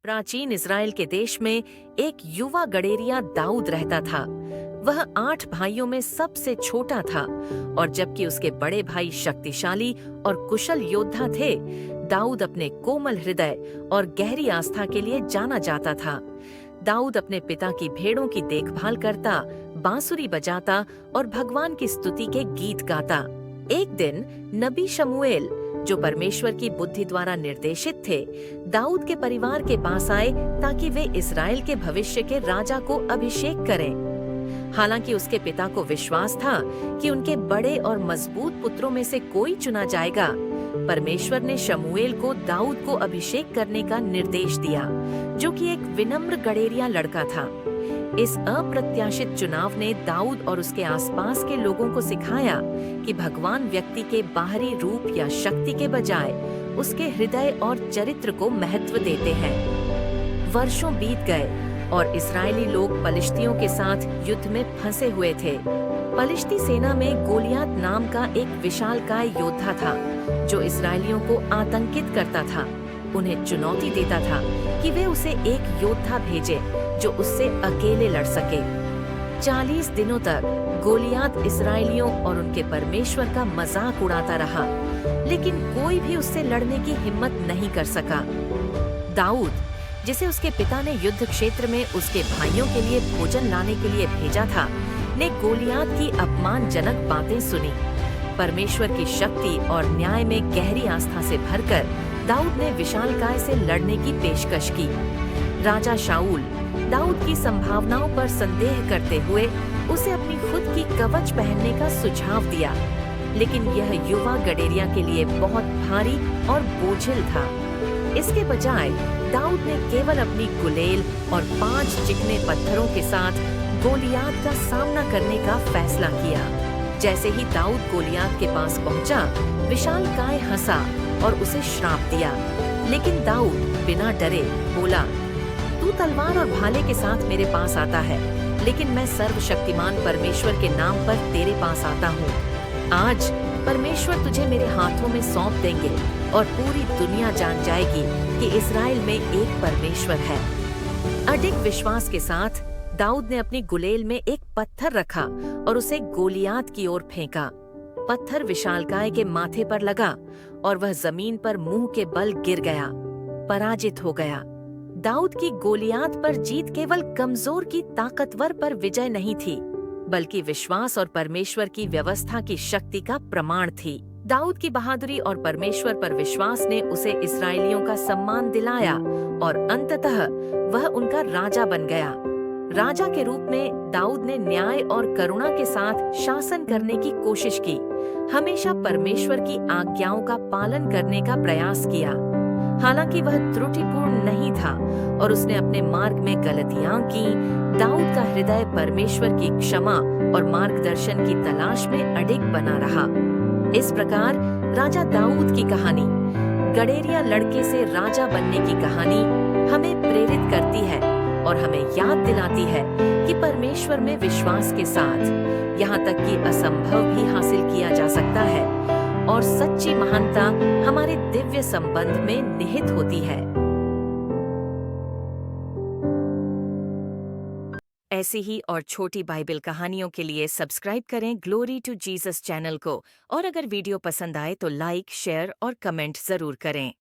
प्राचीन इज़राइल के देश में एक युवा गडेरिया दाऊद रहता था। वह 8 भाइयों में सबसे छोटा था और जबकि उसके बड़े भाई शक्तिशाली और कुशल योद्धा थे, दाऊद अपने कोमल हृदय और गहरी आस्था के लिए जाना जाता था। दाऊद अपने पिता की भेड़ों की देखभाल करता, बांसुरी बजाता और भगवान की स्तुति के गीत गाता। एक दिन नबी शमूएल, जो परमेश्वर की बुद्धि द्वारा निर्देशित थे, दाऊद के परिवार के पास आए ताकि वे इस्राएल के भविष्य के राजा को अभिषेक करें। हालांकि उसके पिता को विश्वास था कि उनके बड़े और मजबूत पुत्रों में से कोई चुना जाएगा, परमेश्वर ने शमूएल को दाऊद को अभिषेक करने का निर्देश दिया, जो कि एक विनम्र गडेरिया लड़का था। इस अप्रत्याशित चुनाव ने दाऊद और उसके आसपास के लोगों को सिखाया कि भगवान व्यक्ति के बाहरी रूप या शक्ति के बजाय उसके हृदय और चरित्र को महत्व देते हैं। वर्षों बीत गए और इस्राएली लोग पलिश्तियों के साथ युद्ध में फंसे हुए थे। पलिश्ती सेना में गोलियात नाम का एक विशालकाय योद्धा था, जो इस्राएलियों को आतंकित करता था। उन्हें चुनौती देता था कि वे उसे एक योद्धा भेजे जो उससे अकेले लड़ सके। 40 दिनों तक गोलियात इस्राएलियों और उनके परमेश्वर का मजाक उड़ाता रहा, लेकिन कोई भी उससे लड़ने की हिम्मत नहीं कर सका। दाऊद, जिसे उसके पिता ने युद्ध क्षेत्र में उसके भाइयों के लिए भोजन लाने के लिए भेजा था, ने गोलियात की अपमानजनक बातें सुनी। परमेश्वर की शक्ति और न्याय में गहरी आस्था से भरकर दाऊद ने विशालकाय से लड़ने की पेशकश की। राजा शाऊल दाऊद की संभावनाओं पर संदेह करते हुए उसे अपनी खुद की कवच पहनने का सुझाव दिया, लेकिन यह युवा गडेरिया के लिए बहुत भारी और बोझिल था। इसके बजाय दाऊद ने केवल अपनी गुलेल और 5 चिकने पत्थरों के साथ गोलियात का सामना करने का फैसला किया। जैसे ही दाऊद गोलियात के पास पहुंचा, विशालकाय हंसा और उसे श्राप दिया, लेकिन दाऊद बिना डरे बोला, तू तलवार और भाले के साथ मेरे पास आता है, लेकिन मैं सर्वशक्तिमान परमेश्वर के नाम पर तेरे पास आता हूँ। आज परमेश्वर तुझे मेरे हाथों में सौंप देंगे और पूरी दुनिया जान जाएगी कि इस्राएल में एक परमेश्वर है। अडिग विश्वास के साथ दाऊद ने अपनी गुलेल में एक पत्थर रखा और उसे गोलियात की ओर फेंका। पत्थर विशालकाय के माथे पर लगा और वह जमीन पर मुंह के बल गिर गया, पराजित हो गया। दाऊद की गोलियात पर जीत केवल कमजोर की ताकतवर पर विजय नहीं थी, बल्कि विश्वास और परमेश्वर की व्यवस्था की शक्ति का प्रमाण थी। दाऊद की बहादुरी और परमेश्वर पर विश्वास ने उसे इस्राएलियों का सम्मान दिलाया और अंततः वह उनका राजा बन गया। राजा के रूप में दाऊद ने न्याय और करुणा के साथ शासन करने की कोशिश की, हमेशा परमेश्वर की आज्ञाओं का पालन करने का प्रयास किया। हालांकि वह त्रुटिपूर्ण नहीं था और उसने अपने मार्ग में गलतियां की, दाऊद का हृदय परमेश्वर की क्षमा और मार्गदर्शन की तलाश में अडिग बना रहा। इस प्रकार राजा दाऊद की कहानी, गडेरिया लड़के से राजा बनने की कहानी, हमें प्रेरित करती है और हमें याद दिलाती है कि परमेश्वर में विश्वास के साथ यहाँ तक कि असंभव भी हासिल किया जा सकता है और सच्ची महानता हमारे दिव्य संबंध में निहित होती है। ऐसी ही और छोटी बाइबल कहानियों के लिए सब्सक्राइब करें ग्लोरी टू जीसस चैनल को, और अगर वीडियो पसंद आए तो लाइक, शेयर और कमेंट जरूर करें।